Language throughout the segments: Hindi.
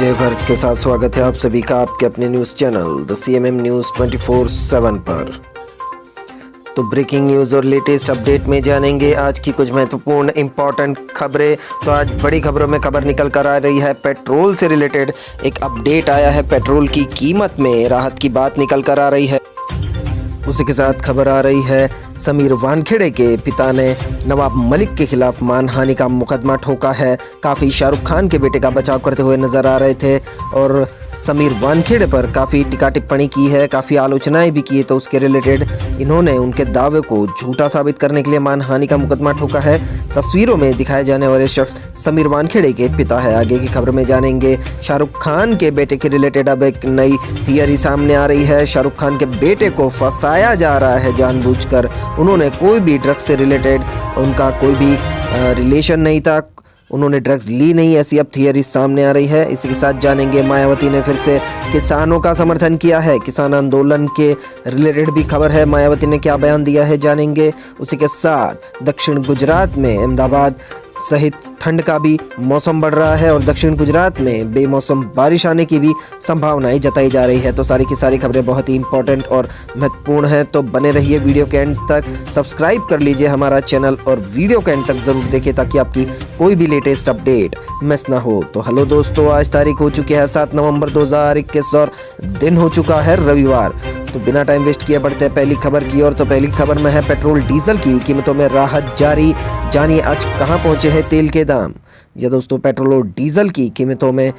जय भारत के साथ स्वागत है आप सभी का आपके अपने news channel the CMM news 24/7 पर। तो ब्रेकिंग न्यूज़ और लेटेस्ट अपडेट में जानेंगे आज की कुछ महत्वपूर्ण इंपॉर्टेंट खबरें। तो आज बड़ी खबरों में खबर निकल कर आ रही है पेट्रोल से रिलेटेड एक अपडेट आया है। पेट्रोल की कीमत में राहत की बात निकल कर आ रही है। उसी के साथ खबर आ रही है समीर वानखेड़े के पिता ने नवाब मलिक के खिलाफ मानहानि का मुकदमा ठोका है। काफ़ी शाहरुख खान के बेटे का बचाव करते हुए नजर आ रहे थे और समीर वानखेड़े पर काफ़ी टीका टिप्पणी की है, काफ़ी आलोचनाएं भी की है। तो उसके रिलेटेड इन्होंने उनके दावे को झूठा साबित करने के लिए मानहानि का मुकदमा ठोका है। तस्वीरों में दिखाए जाने वाले शख्स समीर वानखेड़े के पिता है। आगे की खबर में जानेंगे शाहरुख खान के बेटे के रिलेटेड अब एक नई थियरी सामने आ रही है। शाहरुख खान के बेटे को फंसाया जा रहा है जानबूझकर। उन्होंने कोई भी ड्रग्स से रिलेटेड उनका कोई भी रिलेशन नहीं था, उन्होंने ड्रग्स ली नहीं, ऐसी अब थियरी सामने आ रही है। इसी के साथ जानेंगे मायावती ने फिर से किसानों का समर्थन किया है। किसान आंदोलन के रिलेटेड भी खबर है, मायावती ने क्या बयान दिया है जानेंगे। उसी के साथ दक्षिण गुजरात में अहमदाबाद सहित ठंड का भी मौसम बढ़ रहा है और दक्षिण गुजरात में बेमौसम बारिश आने की भी संभावनाएं जताई जा रही है। तो सारी की सारी खबरें बहुत ही इंपॉर्टेंट और महत्वपूर्ण हैं। तो बने रहिए वीडियो के एंड तक, सब्सक्राइब कर लीजिए हमारा चैनल और वीडियो के एंड तक जरूर देखिए ताकि आपकी कोई भी लेटेस्ट अपडेट मिस ना हो। तो हेलो दोस्तों, आज तारीख हो चुकी है 7 नवंबर 2021 और दिन हो चुका है रविवार। तो बिना टाइम वेस्ट किए बढ़ते हैं पहली खबर की ओर। तो पहली खबर में है पेट्रोल डीजल की कीमतों में राहत जारी। जानिए आज कहां पहुंचे हैं तेल के दाम। ये दोस्तों पेट्रोल और डीजल की कीमतों में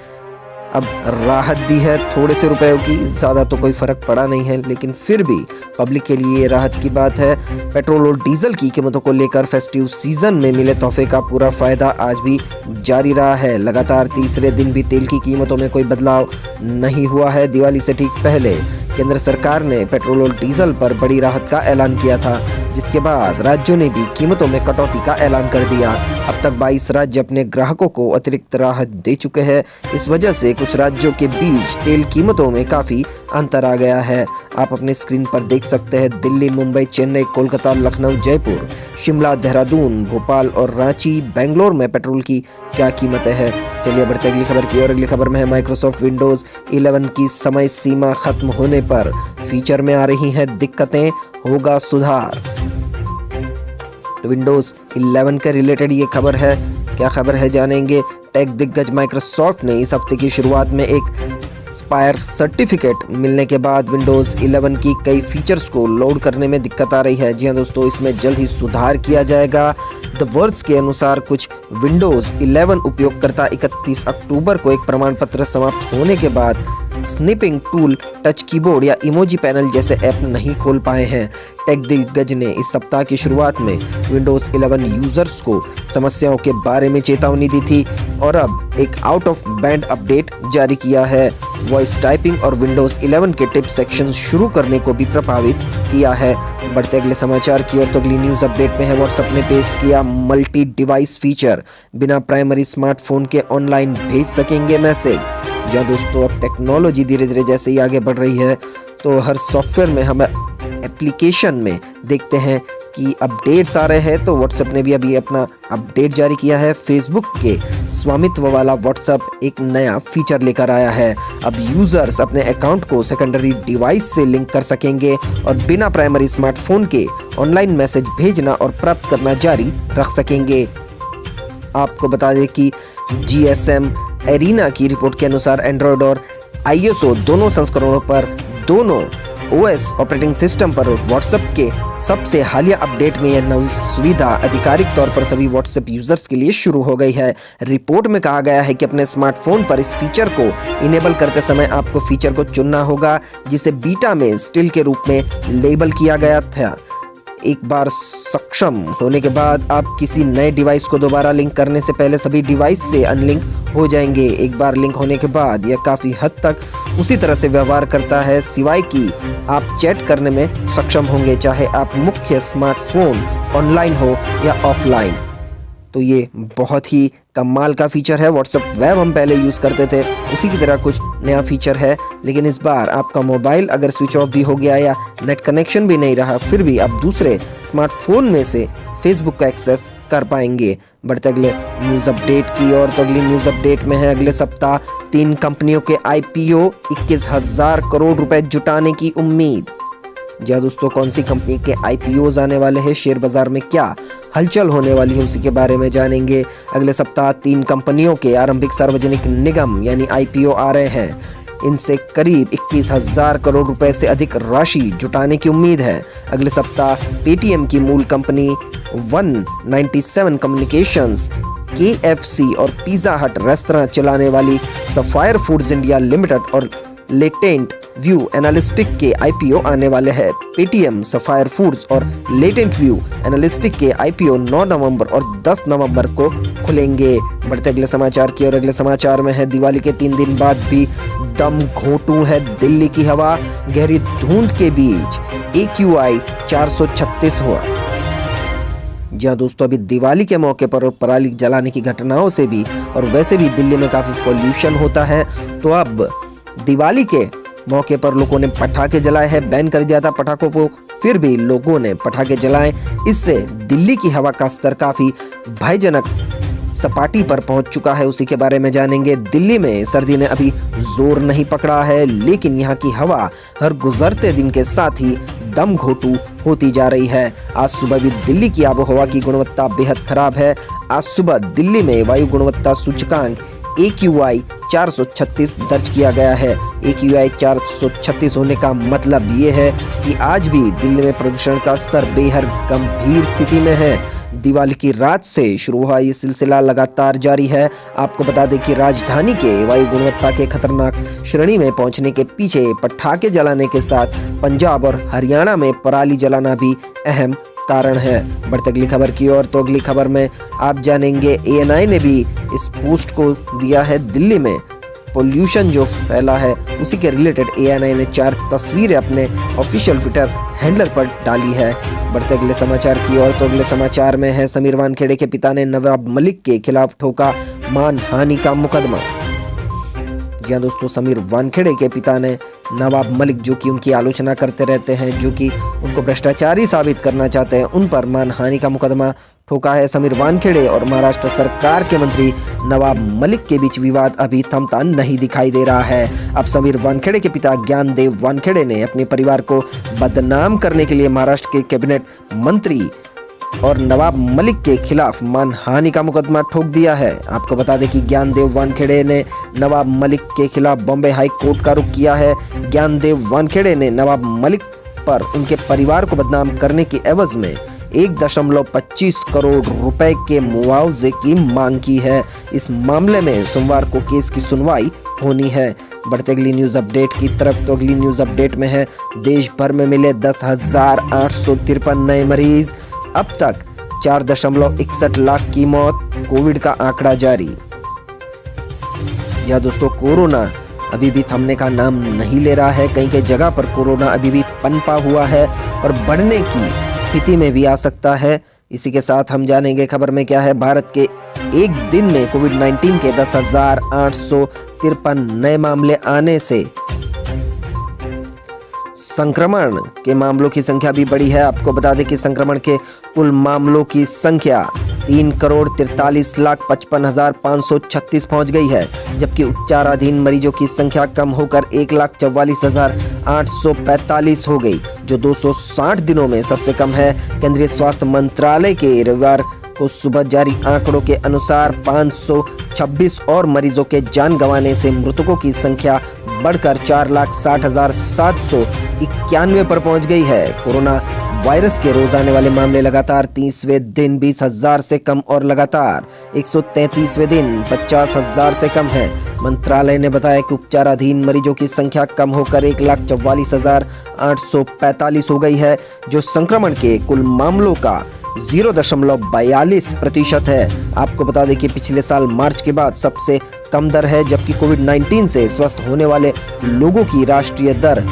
अब राहत दी है थोड़े से रुपयों की, ज़्यादा तो कोई फ़र्क पड़ा नहीं है, लेकिन फिर भी पब्लिक के लिए राहत की बात है। पेट्रोल और डीजल की कीमतों को लेकर फेस्टिव सीजन में मिले तोहफे का पूरा फ़ायदा आज भी जारी रहा है। लगातार तीसरे दिन भी तेल की कीमतों में कोई बदलाव नहीं हुआ है। दिवाली से ठीक पहले केंद्र सरकार ने पेट्रोल और डीजल पर बड़ी राहत का ऐलान किया था, जिसके बाद राज्यों ने भी कीमतों में कटौती का ऐलान कर दिया। अब तक 22 राज्य अपने ग्राहकों को अतिरिक्त राहत दे चुके हैं। इस वजह से कुछ राज्यों के बीच तेल कीमतों में काफ़ी अंतर आ गया है। आप अपने स्क्रीन पर देख सकते हैं दिल्ली, मुंबई, चेन्नई, कोलकाता, लखनऊ, जयपुर, शिमला, देहरादून, भोपाल और रांची, बेंगलोर में पेट्रोल की क्या कीमतें हैं। चलिए बढ़ते अगली खबर की ओर। अगली खबर में है माइक्रोसॉफ्ट विंडोज़ 11 की समय सीमा खत्म होने पर फीचर में आ रही हैं दिक्कतें, होगा सुधार। विंडोज़ 11 के रिलेटेड ये खबर है, क्या खबर है जानेंगे। टेक दिग्गज माइक्रोसॉफ्ट ने इस हफ्ते की शुरुआत में एक स्पायर सर्टिफिकेट मिलने के बाद विंडोज़ 11 की कई फीचर्स को लोड करने में दिक्कत आ रही है। जी हाँ दोस्तों, इसमें जल्द ही सुधार किया जाएगा। द वर्ड्स के अनुसार कुछ विंडोज़ 11 उपयोगकर्ता 31 अक्टूबर को एक प्रमाण पत्र समाप्त होने के बाद स्निपिंग टूल, टच कीबोर्ड या इमोजी पैनल जैसे ऐप नहीं खोल पाए हैं। टेक दिग्गज ने इस सप्ताह की शुरुआत में विंडोज़ 11 यूजर्स को समस्याओं के बारे में चेतावनी दी थी और अब एक आउट ऑफ बैंड अपडेट जारी किया है। वॉइस टाइपिंग और विंडोज़ 11 के टिप सेक्शन शुरू करने को भी प्रभावित किया है। बढ़ते अगले समाचार की ओर। तो अगली न्यूज़ अपडेट में है व्हाट्सएप ने पेश किया मल्टी डिवाइस फीचर। बिना प्राइमरी स्मार्टफोन के ऑनलाइन भेज सकेंगे मैसेज। जहाँ दोस्तों अब टेक्नोलॉजी धीरे धीरे जैसे ही आगे बढ़ रही है तो हर सॉफ्टवेयर में हम एप्लीकेशन में देखते हैं कि अपडेट्स आ रहे हैं। तो व्हाट्सएप ने भी अभी अपना अपडेट जारी किया है। फेसबुक के स्वामित्व वाला व्हाट्सएप एक नया फीचर लेकर आया है। अब यूजर्स अपने अकाउंट को सेकेंडरी डिवाइस से लिंक कर सकेंगे और बिना प्राइमरी स्मार्टफोन के ऑनलाइन मैसेज भेजना और प्राप्त करना जारी रख सकेंगे। आपको बता दें कि GSM एरिना की रिपोर्ट के अनुसार एंड्रॉयड और iOS दोनों संस्करणों पर दोनों OS ऑपरेटिंग सिस्टम पर व्हाट्सएप के सबसे हालिया अपडेट में यह नई सुविधा आधिकारिक तौर पर सभी व्हाट्सएप यूजर्स के लिए शुरू हो गई है। रिपोर्ट में कहा गया है कि अपने स्मार्टफोन पर इस फीचर को इनेबल करते समय आपको फीचर को चुनना होगा, जिसे बीटा में स्टिल के रूप में लेबल किया गया था। एक बार सक्षम होने के बाद आप किसी नए डिवाइस को दोबारा लिंक करने से पहले सभी डिवाइस से अनलिंक हो जाएंगे। एक बार लिंक होने के बाद यह काफ़ी हद तक उसी तरह से व्यवहार करता है, सिवाय कि आप चैट करने में सक्षम होंगे, चाहे आप मुख्य स्मार्टफोन ऑनलाइन हो या ऑफलाइन। तो ये बहुत ही कमाल का फीचर है। व्हाट्सएप वेब हम पहले यूज़ करते थे, उसी की तरह कुछ नया फीचर है, लेकिन इस बार आपका मोबाइल अगर स्विच ऑफ भी हो गया या नेट कनेक्शन भी नहीं रहा, फिर भी आप दूसरे स्मार्टफोन में से फेसबुक का एक्सेस कर पाएंगे। बढ़ते अगले न्यूज़ अपडेट की ओर, तो अगली न्यूज़ अपडेट में है अगले सप्ताह 3 कंपनियों के IPO 21,000 करोड़ रुपए जुटाने की उम्मीद। जी दोस्तों, कौन सी कंपनी के IPOs आने वाले हैं, शेयर बाजार में क्या हलचल होने वाली है, उसी के बारे में जानेंगे। अगले सप्ताह 3 कंपनियों के आरंभिक सार्वजनिक निगम यानी IPO आ रहे हैं। इनसे करीब 21,000 करोड़ रुपए से अधिक राशि जुटाने की उम्मीद है। अगले सप्ताह पेटीएम की मूल कंपनी 197 कम्युनिकेशंस, KFC और पिज़्ज़ा हट रेस्तरां चलाने वाली सफायर फूड्स इंडिया लिमिटेड और लेटेंट व्यू एनालिस्टिक के IPO आने वाले हैं। पेटीएम, सफायर फूड्स और लेटेंट व्यू एनालिस्टिक के IPO 9 नवंबर और 10 नवंबर को खुलेंगे। बढ़ते अगले समाचार की और, अगले समाचार में है दिवाली के 3 दिन बाद भी दम घोंटू है दिल्ली की हवा। गहरी धुंध के बीच AQI 436 हुआ। जी हाँ दोस्तों, अभी दिवाली के मौके पर और पराली जलाने की घटनाओं से भी और वैसे भी दिल्ली में काफ़ी पोल्यूशन होता है, तो अब दिवाली के मौके पर लोगों ने पटाखे जलाए हैं। बैन कर दिया था पटाखों को, फिर भी लोगों ने पटाखे जलाए। इससे दिल्ली की हवा का स्तर काफ़ी भयजनक सपाटी पर पहुंच चुका है, उसी के बारे में जानेंगे। दिल्ली में सर्दी ने अभी जोर नहीं पकड़ा है, लेकिन यहाँ की हवा हर गुजरते दिन के साथ ही दम घोंटू होती जा रही है। आज सुबह भी दिल्ली की आबोहवा की गुणवत्ता बेहद खराब है। आज सुबह दिल्ली में वायु गुणवत्ता सूचकांक AQI 436 दर्ज किया गया है। AQI 436 होने का मतलब ये है कि आज भी दिल्ली में प्रदूषण का स्तर बेहद गंभीर स्थिति में है। दिवाली की रात से शुरू हुआ ये सिलसिला लगातार जारी है। आपको बता दें कि राजधानी के वायु गुणवत्ता के खतरनाक श्रेणी में पहुंचने के पीछे पटाखे जलाने के साथ पंजाब और हरियाणा में पराली जलाना भी अहम कारण है। बढ़ते अगली खबर की ओर, तो अगली खबर में आप जानेंगे ANI ने भी इस पोस्ट को दिया है। दिल्ली में पोल्यूशन जो फैला है उसी के रिलेटेड ANI ने 4 तस्वीरें अपने ऑफिशियल ट्विटर हैंडलर पर डाली है। बढ़ते अगले समाचार की ओर, तो अगले समाचार में है समीर वानखेड़े के पिता ने नवाब मलिक के खिलाफ ठोका मानहानि का मुकदमा। जी हाँ दोस्तों, समीर वानखेड़े के पिता ने नवाब मलिक, जो कि उनकी आलोचना करते रहते हैं, जो कि उनको भ्रष्टाचारी साबित करना चाहते हैं, उन पर मानहानि का मुकदमा ठोका है। समीर वानखेड़े और महाराष्ट्र सरकार के मंत्री नवाब मलिक के बीच विवाद अभी थमता नहीं दिखाई दे रहा है। अब समीर वानखेड़े के पिता ज्ञानदेव वानखेड़े ने अपने परिवार को बदनाम करने के लिए महाराष्ट्र के कैबिनेट मंत्री और नवाब मलिक के खिलाफ मानहानि का मुकदमा ठोक दिया है। आपको बता दें कि ज्ञानदेव वानखेड़े ने नवाब मलिक के खिलाफ बॉम्बे हाई कोर्ट का रुख किया है। ज्ञानदेव वानखेड़े ने नवाब मलिक पर उनके परिवार को बदनाम करने की एवज में 1.25 करोड़ रुपए के मुआवजे की मांग की है। इस मामले में सोमवार को केस की सुनवाई होनी है। बढ़ते अगली न्यूज़ अपडेट की तरफ, तो अगली न्यूज़ अपडेट में है देश भर में मिले 10,853 नए मरीज। अब तक 4.61 लाख की मौत, कोविड का आंकड़ा जारी। या दोस्तों, कोरोना अभी भी थमने का नाम नहीं ले रहा है। कई कई जगह पर कोरोना अभी भी पनपा हुआ है और बढ़ने की स्थिति में भी आ सकता है। इसी के साथ हम जानेंगे खबर में क्या है। भारत के एक दिन में कोविड-19 के 10,853 नए मामले आने से संक्रमण के मामलों की संख्या भी बढ़ी है। आपको बता दें कि संक्रमण के कुल मामलों की संख्या 3,43,55,536 पहुंच गई है, जबकि उपचाराधीन मरीजों की संख्या कम होकर 1,44,845 हो गई, जो 260 दिनों में सबसे कम है। केंद्रीय स्वास्थ्य मंत्रालय के रविवार को सुबह जारी आंकड़ों के अनुसार 526 और मरीजों के जान गंवाने से मृतकों की संख्या बढ़कर 4,60,791 पर पहुंच गई है। कोरोना वायरस के रोज आने वाले मामले लगातार 30वें दिन 20,000 से कम और लगातार 133वें दिन 50,000 से कम है। मंत्रालय ने बताया कि उपचाराधीन मरीजों की संख्या कम होकर 1,44,845 हो गई है, जो संक्रमण के कुल मामलों का 0.42% है। आपको बता दें कि पिछले साल मार्च के बाद सबसे कम दर है, जबकि कोविड-19 से स्वस्थ होने वाले लोगों की राष्ट्रीय दर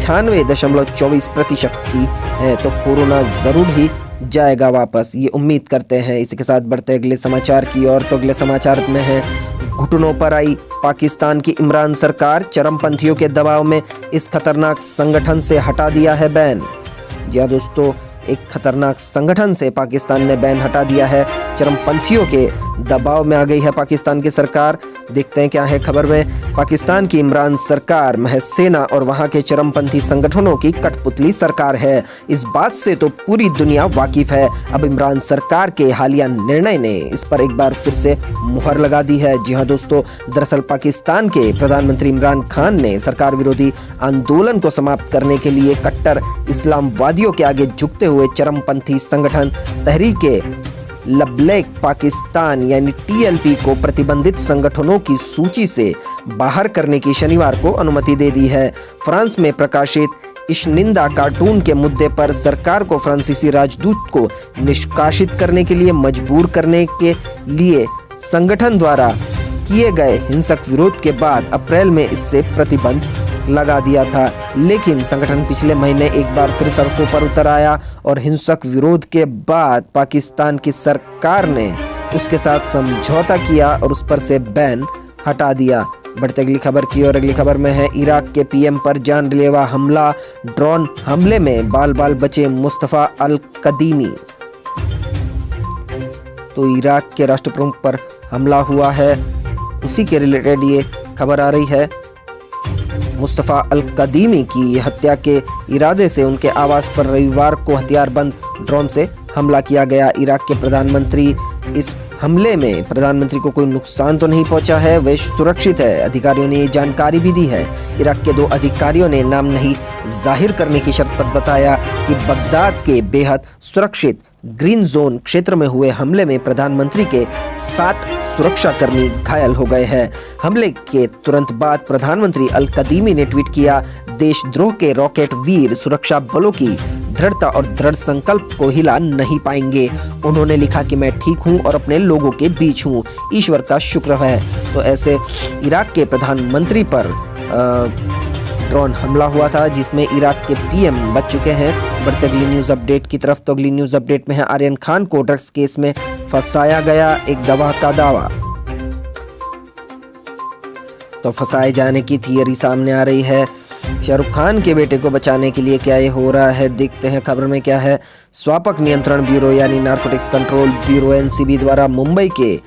98.24% की है। तो कोरोना जरूर ही जाएगा वापस, ये उम्मीद करते हैं। इसी के साथ बढ़ते अगले समाचार की ओर, तो अगले समाचार में है घुटनों पर आई पाकिस्तान की इमरान सरकार, चरमपंथियों के दबाव में इस खतरनाक संगठन से हटा दिया है बैन। जी हाँ दोस्तों, एक खतरनाक संगठन से पाकिस्तान ने बैन हटा दिया है। चरमपंथियों के दबाव में आ गई है पाकिस्तान की सरकार। देखते हैं क्या है खबर में। पाकिस्तान की इमरान सरकार महज सेना और वहां के चरमपंथी संगठनों की कठपुतली सरकार है। इस बात से तो पूरी दुनिया वाकिफ है। अब इमरान सरकार के हालिया निर्णय ने इस पर एक बार फिर से मुहर लगा दी है। जी हां दोस्तों, दरअसल पाकिस्तान के प्रधानमंत्री इमरान खान ने सरकार विरोधी आंदोलन को समाप्त करने के लिए कट्टर इस्लामवादियों के आगे झुकते हुए चरमपंथी संगठन तहरीके लब्बैक पाकिस्तान यानी TLP को प्रतिबंधित संगठनों की सूची से बाहर करने की शनिवार को अनुमति दे दी है। फ्रांस में प्रकाशित इस निंदा कार्टून के मुद्दे पर सरकार को फ्रांसीसी राजदूत को निष्कासित करने के लिए मजबूर करने के लिए संगठन द्वारा किए गए हिंसक विरोध के बाद अप्रैल में इससे प्रतिबंध लगा दिया था। लेकिन संगठन पिछले महीने एक बार फिर सड़कों पर उतर आया और हिंसक विरोध के बाद पाकिस्तान की सरकार ने उसके साथ समझौता किया और उस पर से बैन हटा दिया। बढ़ते अगली खबर की और अगली खबर में है इराक के PM पर जानलेवा हमला। ड्रोन हमले में बाल बाल बचे मुस्तफा अल कदीमी। तो इराक के राष्ट्रप्रमुख पर हमला हुआ है, उसी के रिलेटेड ये खबर आ रही है। मुस्तफा अल कदीमी की हत्या के इरादे से उनके आवास पर रविवार को हथियारबंद ड्रोन से हमला किया गया। इराक के प्रधानमंत्री इस हमले में प्रधानमंत्री को कोई नुकसान तो नहीं पहुंचा है, वे सुरक्षित है। अधिकारियों ने ये जानकारी भी दी है। इराक के 2 अधिकारियों ने नाम नहीं जाहिर करने की शर्त पर बताया कि बगदाद के बेहद सुरक्षित ग्रीन जोन क्षेत्र में हुए हमले में प्रधानमंत्री के 7 सुरक्षाकर्मी घायल हो गए हैं। हमले के तुरंत बाद प्रधानमंत्री अल कदीमी ने ट्वीट किया, देशद्रोह के रॉकेट वीर सुरक्षा बलों की दृढ़ता और दृढ़ संकल्प को हिला नहीं पाएंगे। उन्होंने लिखा कि मैं ठीक हूं और अपने लोगों के बीच हूं, ईश्वर का शुक्र है। तो ऐसे इराक के प्रधानमंत्री पर ड्रोन हमला हुआ था जिसमें इराक के PM बच चुके हैं। बढ़ते अगली न्यूज अपडेट की तरफ। तो अगली न्यूज अपडेट में है आर्यन खान को ड्रग्स केस में फंसाया गया, एक गवाह का दावा। तो फंसाए जाने की थियरी सामने आ रही है। शाहरुख खान के बेटे को बचाने के लिए क्या ये हो रहा है, देखते हैं खबर में क्या है। स्वापक नियंत्रण ब्यूरो यानी नारकोटिक्स कंट्रोल ब्यूरो NCB द्वारा मुंबई के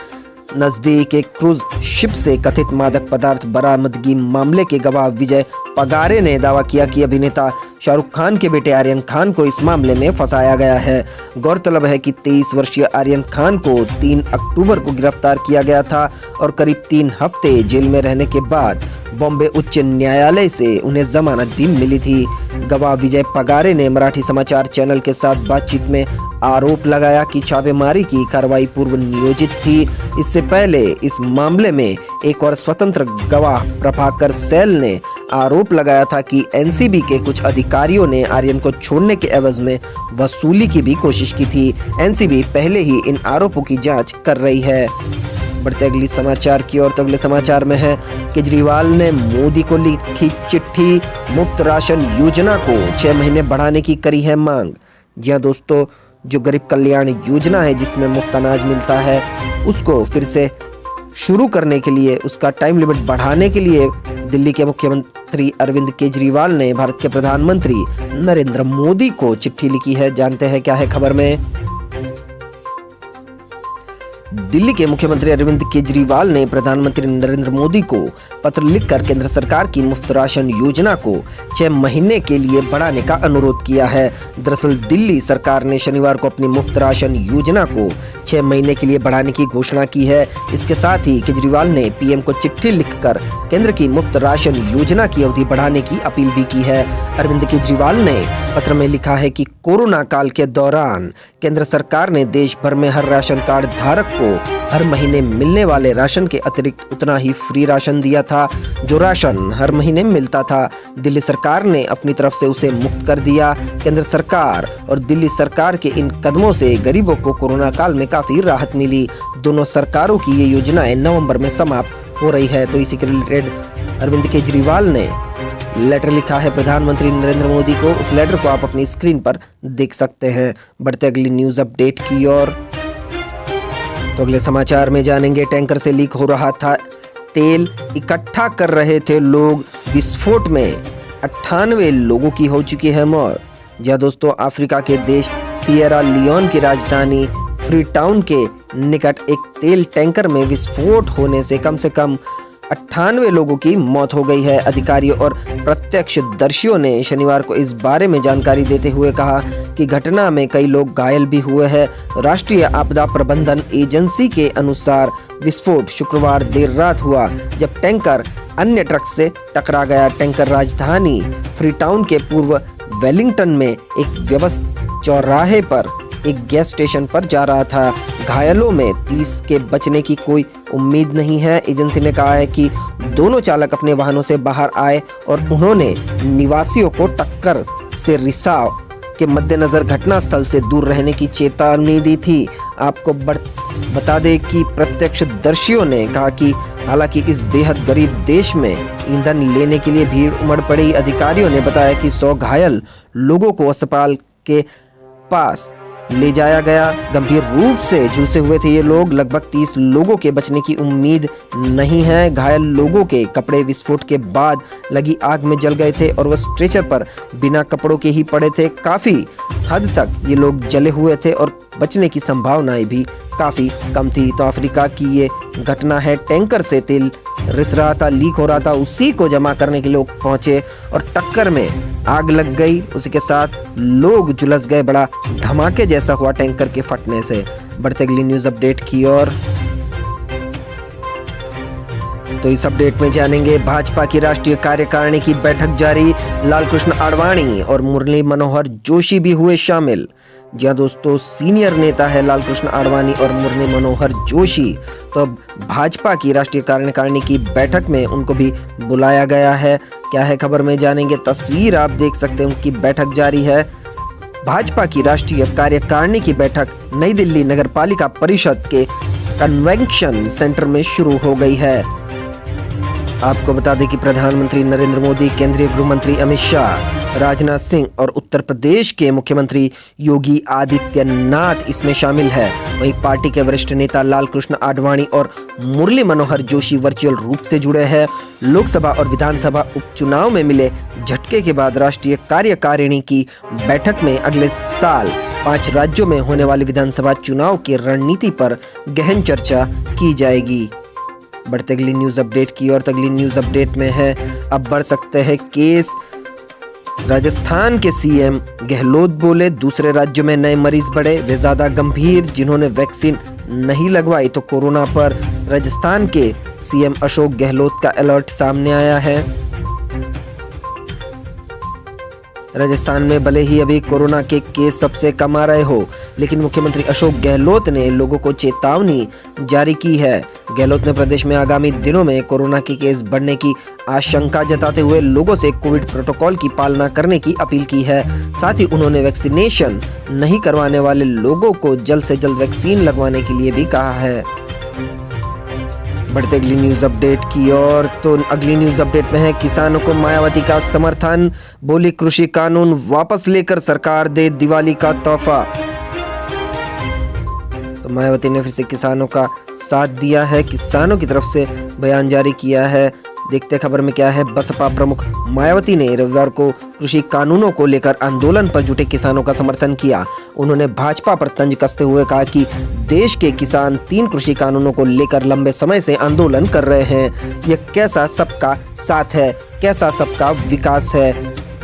नजदीक एक क्रूज शिप से कथित मादक पदार्थ बरामदगी मामले के गवाह विजय पगारे ने दावा किया कि अभिनेता शाहरुख खान के बेटे आर्यन खान को इस मामले में फंसाया गया है। गौरतलब है कि 23 वर्षीय आर्यन खान को 3 अक्टूबर को गिरफ्तार किया गया था और करीब 3 हफ्ते जेल में रहने के बाद बॉम्बे उच्च न्यायालय से उन्हें जमानत भी मिली थी। गवाह विजय पगारे ने मराठी समाचार चैनल के साथ बातचीत में आरोप लगाया कि छापेमारी की कार्रवाई पूर्व नियोजित थी। इससे पहले इस मामले में एक और स्वतंत्र गवाह प्रभाकर सैल ने आरोप लगाया था कि NCB के कुछ अधिकारियों ने आर्यन को छोड़ने के एवज में वसूली की भी कोशिश की थी। NCB पहले ही इन आरोपों की जांच कर रही है। बढ़ते अगली समाचार की ओर। तो अगले समाचार में है केजरीवाल ने मोदी को लिखी चिट्ठी, मुफ्त राशन योजना को 6 महीने बढ़ाने की करी है मांग। जी हाँ दोस्तों, जो गरीब कल्याण योजना है जिसमें मुफ्त अनाज मिलता है उसको फिर से शुरू करने के लिए, उसका टाइम लिमिट बढ़ाने के लिए दिल्ली के मुख्यमंत्री अरविंद केजरीवाल ने भारत के प्रधानमंत्री नरेंद्र मोदी को चिट्ठी लिखी है। जानते हैं क्या है खबर में। दिल्ली के मुख्यमंत्री अरविंद केजरीवाल ने प्रधानमंत्री नरेंद्र मोदी को पत्र लिखकर केंद्र सरकार की मुफ्त राशन योजना को 6 महीने के लिए बढ़ाने का अनुरोध किया है। दरअसल दिल्ली सरकार ने शनिवार को अपनी मुफ्त राशन योजना को 6 महीने के लिए बढ़ाने की घोषणा की है। इसके साथ ही केजरीवाल ने PM को चिट्ठी लिखकर केंद्र की मुफ्त राशन योजना की अवधि बढ़ाने की अपील भी की है। अरविंद केजरीवाल ने पत्र में लिखा है कि कोरोना काल के दौरान केंद्र सरकार ने देश भर में हर राशन कार्ड धारक को हर महीने मिलने वाले राशन के अतिरिक्त उतना ही फ्री राशन दिया था जो राशन हर महीने मिलता था। दिल्ली सरकार ने अपनी तरफ से उसे मुक्त कर दिया। केंद्र सरकार और दिल्ली सरकार के इन कदमों से गरीबों को कोरोना काल में काफी राहत मिली। दोनों सरकारों की ये योजनाएं नवंबर में समाप्त हो रही है। तो इसी के रिलेटेड अरविंद केजरीवाल ने लेटर लिखा है प्रधानमंत्री नरेंद्र मोदी को। उस लेटर को आप अपनी स्क्रीन पर देख सकते हैं। बढ़ते अगली न्यूज अपडेट की ओर। तो अगले समाचार में जानेंगे, टैंकर से लीक हो रहा था तेल, इकट्ठा कर रहे थे लोग, विस्फोट में 98 लोगों की हो चुकी है मौत। जी दोस्तों, अफ्रीका के देश सिएरा लियोन की राजधानी फ्रीटाउन के निकट एक तेल टैंकर में विस्फोट होने से कम 98 लोगों की मौत हो गई है। अधिकारियों और प्रत्यक्षदर्शियों ने शनिवार को इस बारे में जानकारी देते हुए कहा कि घटना में कई लोग घायल भी हुए हैं। राष्ट्रीय आपदा प्रबंधन एजेंसी के अनुसार विस्फोट शुक्रवार देर रात हुआ जब टैंकर अन्य ट्रक से टकरा गया। टैंकर राजधानी फ्रीटाउन के पूर्व वेलिंगटन में एक व्यस्त चौराहे पर एक गैस स्टेशन पर जा रहा था। घायलों में 30 के बचने की कोई उम्मीद नहीं है। एजेंसी ने कहा है कि दोनों चालक अपने वाहनों से बाहर आए और उन्होंने निवासियों को टक्कर से रिसाव के मद्देनजर घटनास्थल से दूर रहने की चेतावनी दी थी। आपको बता दें कि प्रत्यक्षदर्शियों ने कहा कि हालांकि इस बेहद गरीब देश में ईंधन लेने के लिए भीड़ उमड़ पड़ी। अधिकारियों ने बताया कि 100 घायल लोगों को अस्पताल के पास ले जाया गया। गंभीर रूप से झुलसे हुए थे ये लोग। लगभग 30 लोगों के बचने की उम्मीद नहीं है। घायल लोगों के कपड़े विस्फोट के बाद लगी आग में जल गए थे और वह स्ट्रेचर पर बिना कपड़ों के ही पड़े थे। काफी हद तक ये लोग जले हुए थे और बचने की संभावनाएं भी काफी कम थी। तो अफ्रीका की ये घटना है। टैंकर से तेल रिस रहा था, लीक हो रहा था, उसी को जमा करने के लिए लोग पहुंचे और टक्कर में आग लग गई। उसी के साथ लोग झुलस गए। बड़ा धमाके जैसा हुआ टैंकर के फटने से। बढ़ते अगली न्यूज अपडेट की ओर। तो इस अपडेट में जानेंगे भाजपा की राष्ट्रीय कार्यकारिणी की बैठक जारी। लालकृष्ण आडवाणी और मुरली मनोहर जोशी भी हुए शामिल। जी हाँ दोस्तों, सीनियर नेता है लालकृष्ण आडवाणी और मुरली मनोहर जोशी। तो अब भाजपा की राष्ट्रीय कार्यकारिणी की बैठक में उनको भी बुलाया गया है। क्या है खबर में जानेंगे। तस्वीर आप देख सकते हैं, उनकी बैठक जारी है। भाजपा की राष्ट्रीय कार्यकारिणी की बैठक नई दिल्ली नगर पालिका परिषद के कन्वेंशन सेंटर में शुरू हो गई है। आपको बता दें कि प्रधानमंत्री नरेंद्र मोदी, केंद्रीय गृह मंत्री अमित शाह, राजनाथ सिंह और उत्तर प्रदेश के मुख्यमंत्री योगी आदित्यनाथ इसमें शामिल है। वहीं पार्टी के वरिष्ठ नेता लालकृष्ण आडवाणी और मुरली मनोहर जोशी वर्चुअल रूप से जुड़े हैं। लोकसभा और विधानसभा उपचुनाव में मिले झटके के बाद राष्ट्रीय कार्यकारिणी की बैठक में अगले साल 5 राज्यों में होने वाले विधानसभा चुनाव की रणनीति पर गहन चर्चा की जाएगी। बढ़ते अगली न्यूज अपडेट की ओर। अगली न्यूज अपडेट में है, अब बढ़ सकते हैं केस। राजस्थान के सीएम गहलोत बोले दूसरे राज्यों में नए मरीज बढ़े, वे ज्यादा गंभीर। जिन्होंने वैक्सीन नहीं लगवाई तो कोरोना पर। राजस्थान के सीएम अशोक गहलोत का अलर्ट सामने आया है। राजस्थान में भले ही अभी कोरोना के केस सबसे कम आ रहे हो, लेकिन मुख्यमंत्री अशोक गहलोत ने लोगों को चेतावनी जारी की है। गहलोत ने प्रदेश में आगामी दिनों में कोरोना के केस बढ़ने की आशंका जताते हुए लोगों से कोविड प्रोटोकॉल की पालना करने की अपील की है। साथ ही उन्होंने वैक्सीनेशन नहीं करवाने वाले लोगों को जल्द से जल्द वैक्सीन लगवाने के लिए भी कहा है। बढ़ते अगली न्यूज अपडेट की ओर। तो अगली न्यूज अपडेट में है, किसानों को मायावती का समर्थन, बोली कृषि कानून वापस लेकर सरकार दे दिवाली का तोहफा। तो मायावती ने फिर से किसानों का साथ दिया है, किसानों की तरफ से बयान जारी किया है। देखते खबर में क्या है। बसपा प्रमुख मायावती ने रविवार को कृषि कानूनों को लेकर आंदोलन पर जुटे किसानों का समर्थन किया। उन्होंने भाजपा पर तंज कसते हुए कहा कि देश के किसान 3 कृषि कानूनों को लेकर लंबे समय से आंदोलन कर रहे हैं। यह कैसा सबका साथ है, कैसा सबका विकास है,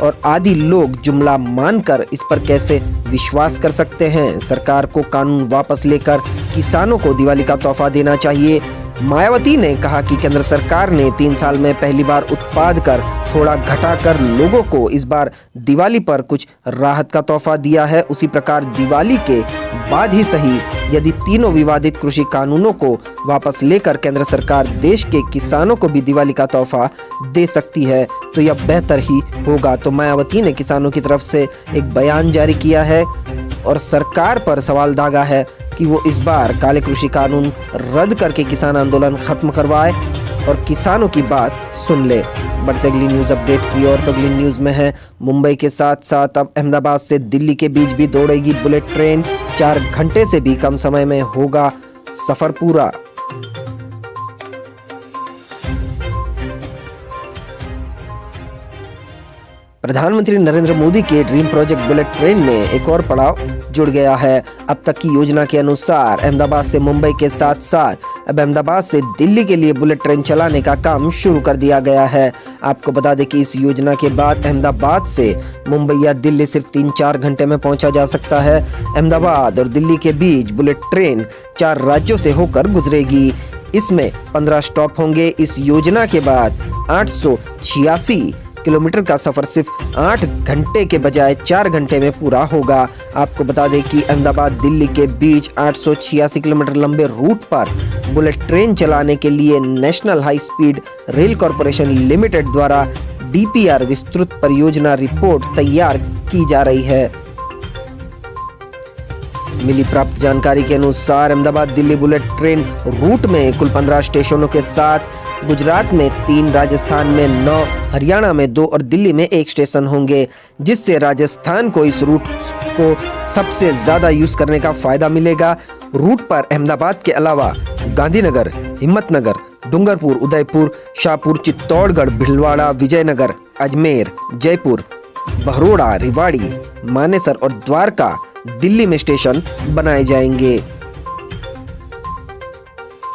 और आदि लोग जुमला मानकर इस पर कैसे विश्वास कर सकते हैं। सरकार को कानून वापस लेकर किसानों को दिवाली का तोहफा देना चाहिए। मायावती ने कहा कि केंद्र सरकार ने 3 साल में पहली बार उत्पाद कर थोड़ा घटाकर लोगों को इस बार दिवाली पर कुछ राहत का तोहफा दिया है। उसी प्रकार दिवाली के बाद ही सही, यदि तीनों विवादित कृषि कानूनों को वापस लेकर केंद्र सरकार देश के किसानों को भी दिवाली का तोहफा दे सकती है तो यह बेहतर ही होगा। तो मायावती ने किसानों की तरफ से एक बयान जारी किया है और सरकार पर सवाल दागा है कि वो इस बार काले कृषि कानून रद्द करके किसान आंदोलन खत्म करवाए और किसानों की बात सुन ले। बढ़ते अगली न्यूज अपडेट की ओर। तो अगली न्यूज में है, मुंबई के साथ साथ अब अहमदाबाद से दिल्ली के बीच भी दौड़ेगी बुलेट ट्रेन। 4 घंटे से भी कम समय में होगा सफर पूरा। प्रधानमंत्री नरेंद्र मोदी के ड्रीम प्रोजेक्ट बुलेट ट्रेन में एक और पड़ाव जुड़ गया है। अब तक की योजना के अनुसार अहमदाबाद से मुंबई के साथ साथ अब अहमदाबाद से दिल्ली के लिए बुलेट ट्रेन चलाने का काम शुरू कर दिया गया है। आपको बता दें कि इस योजना के बाद अहमदाबाद से मुंबई या दिल्ली सिर्फ 3-4 घंटे में पहुंचा जा सकता है। अहमदाबाद और दिल्ली के बीच बुलेट ट्रेन 4 राज्यों से होकर गुजरेगी। इसमें 15 स्टॉप होंगे। इस योजना के बाद 886 किलोमीटर का सफर सिर्फ 8 घंटे के बजाय 4 घंटे में पूरा होगा। आपको बता दें कि अहमदाबाद दिल्ली के बीच 886 किलोमीटर लंबे रूट पर बुलेट ट्रेन चलाने के लिए national high speed rail corporation limited द्वारा DPR विस्तृत परियोजना रिपोर्ट तैयार की जा रही है। मिली प्राप्त जानकारी के अनुसार Ahmedabad Delhi bullet train route में कुल 15 स्टेशनों के साथ गुजरात में 3, राजस्थान में 9, हरियाणा में 2 और दिल्ली में 1 स्टेशन होंगे, जिससे राजस्थान को इस रूट को सबसे ज्यादा यूज करने का फायदा मिलेगा। रूट पर अहमदाबाद के अलावा गांधीनगर, हिम्मतनगर, डूंगरपुर, उदयपुर, शाहपुर, चित्तौड़गढ़, भीलवाड़ा, विजयनगर, अजमेर, जयपुर, बड़ौदा, रेवाड़ी, मानेसर और द्वारका दिल्ली में स्टेशन बनाए जाएंगे।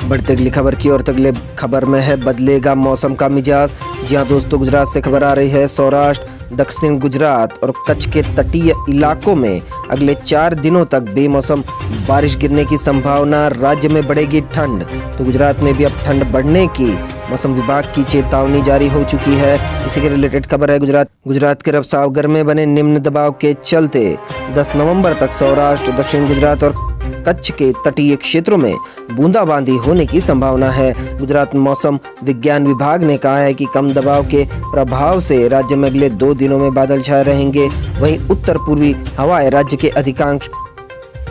बढ़ती अगली खबर की ओर। अगले खबर में है बदलेगा मौसम का मिजाज। जी हाँ दोस्तों, गुजरात से खबर आ रही है। सौराष्ट्र, दक्षिण गुजरात और कच्छ के तटीय इलाकों में अगले 4 दिनों तक बेमौसम बारिश गिरने की संभावना। राज्य में बढ़ेगी ठंड। तो गुजरात में भी अब ठंड बढ़ने की मौसम विभाग की चेतावनी जारी हो चुकी है। इसी के रिलेटेड खबर है गुजरात के अरब सागर में बने निम्न दबाव के चलते 10 नवंबर तक सौराष्ट्र, दक्षिण गुजरात और कच्छ के तटीय क्षेत्रों में बूंदाबांदी होने की संभावना है। गुजरात मौसम विज्ञान विभाग ने कहा है कि कम दबाव के प्रभाव से राज्य में अगले 2 दिनों में बादल छाए रहेंगे। वहीं उत्तर पूर्वी हवाएं राज्य के अधिकांश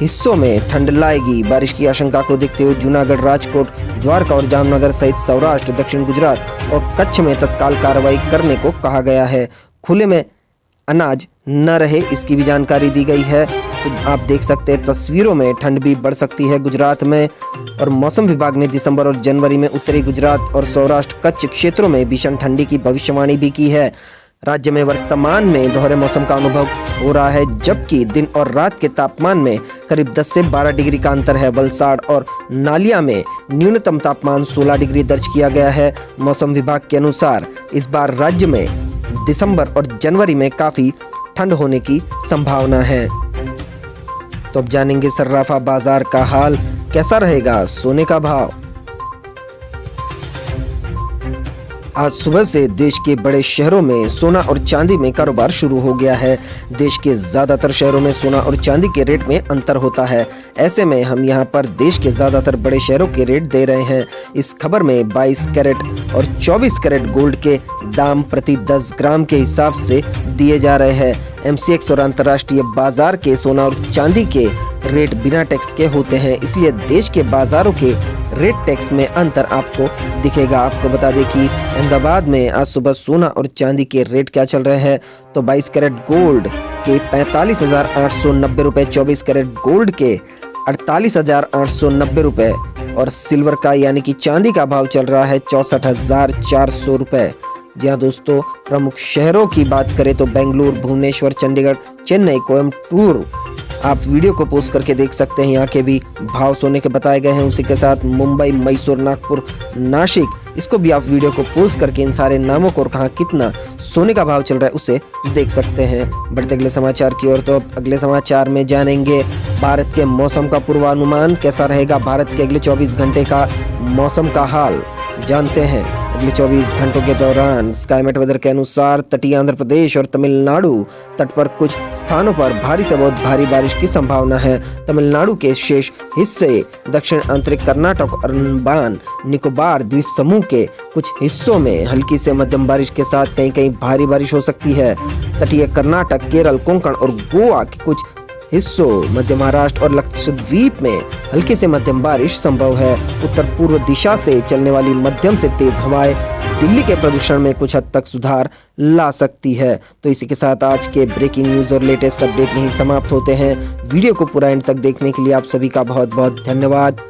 हिस्सों में ठंड लाएगी। बारिश की आशंका को देखते हुए जूनागढ़, राजकोट, द्वारका और जामनगर सहित सौराष्ट्र, दक्षिण गुजरात और कच्छ में तत्काल कार्रवाई करने को कहा गया है। खुले में अनाज न रहे, इसकी भी जानकारी दी गई है। तो आप देख सकते हैं तस्वीरों में ठंड भी बढ़ सकती है गुजरात में। और मौसम विभाग ने दिसंबर और जनवरी में उत्तरी गुजरात और सौराष्ट्र कच्छ क्षेत्रों में भीषण ठंडी की भविष्यवाणी भी की है। राज्य में वर्तमान में दोहरे मौसम का अनुभव हो रहा है, जबकि दिन और रात के तापमान में करीब 10 से 12 डिग्री का अंतर है। वलसाड़ और नालिया में न्यूनतम तापमान 16 डिग्री दर्ज किया गया है। मौसम विभाग के अनुसार इस बार राज्य में दिसंबर और जनवरी में काफी ठंड होने की संभावना है। तो अब जानेंगे सर्राफा बाजार का हाल, कैसा रहेगा सोने का भाव। आज सुबह से देश के बड़े शहरों में सोना और चांदी में कारोबार शुरू हो गया है। देश के ज्यादातर शहरों में सोना और चांदी के रेट में अंतर होता है। ऐसे में हम यहां पर देश के ज्यादातर बड़े शहरों के रेट दे रहे हैं। इस खबर में 22 कैरेट और 24 कैरेट गोल्ड के दाम प्रति 10 ग्राम के हिसाब से दिए जा रहे हैं। MCX और अंतर्राष्ट्रीय बाजार के सोना और चांदी के रेट बिना टैक्स के होते हैं, इसलिए देश के बाजारों के रेट टैक्स में अंतर आपको दिखेगा। आपको बता दें कि अहमदाबाद में आज सुबह सोना और चांदी के रेट क्या चल रहे हैं। तो 22 कैरेट गोल्ड के 45,890 रुपए, 24 कैरेट गोल्ड के 48,890 रुपए और सिल्वर का यानी कि चांदी का भाव चल रहा है 64,400 रुपए। जी हाँ दोस्तों, प्रमुख शहरों की बात करें तो बेंगलुरु, भुवनेश्वर, चंडीगढ़, चेन्नई, कोयम्बटूर आप वीडियो को पोस्ट करके देख सकते हैं। यहाँ के भी भाव सोने के बताए गए हैं। उसी के साथ मुंबई, मैसूर, नागपुर, नासिक, इसको भी आप वीडियो को पोस्ट करके इन सारे नामों को और कहाँ कितना सोने का भाव चल रहा है उसे देख सकते हैं। बढ़ते अगले समाचार की ओर। तो अब अगले समाचार में जानेंगे भारत के मौसम का पूर्वानुमान, कैसा रहेगा भारत के अगले 24 घंटे का मौसम का हाल जानते हैं। अगले 24 घंटों के दौरान स्काईमेट वेदर के अनुसार तटीय आंध्र प्रदेश और तमिलनाडु तट पर कुछ स्थानों पर भारी से बहुत भारी बारिश की संभावना है। तमिलनाडु के शेष हिस्से, दक्षिण आंतरिक कर्नाटक और अंडमान निकोबार द्वीप समूह के कुछ हिस्सों में हल्की से मध्यम बारिश के साथ कहीं कहीं भारी बारिश हो सकती है। तटीय कर्नाटक, केरल, कोंकण और गोवा के कुछ हिस्सों, मध्य महाराष्ट्र और लक्षद्वीप में हल्की से मध्यम बारिश संभव है। उत्तर पूर्व दिशा से चलने वाली मध्यम से तेज हवाएं दिल्ली के प्रदूषण में कुछ हद तक सुधार ला सकती है। तो इसी के साथ आज के ब्रेकिंग न्यूज और लेटेस्ट अपडेट यहीं समाप्त होते हैं। वीडियो को पूरा एंड तक देखने के लिए आप सभी का बहुत बहुत धन्यवाद।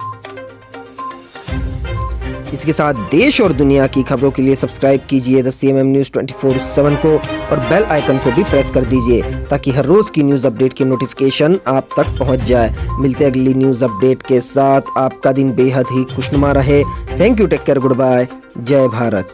इसके साथ देश और दुनिया की खबरों के लिए सब्सक्राइब कीजिए द CMM न्यूज़ 24/7 को और बेल आइकन को भी प्रेस कर दीजिए ताकि हर रोज़ की न्यूज़ अपडेट की नोटिफिकेशन आप तक पहुंच जाए। मिलते हैं अगली न्यूज़ अपडेट के साथ। आपका दिन बेहद ही खुशनुमा रहे। Thank you, take care, goodbye, जय भारत।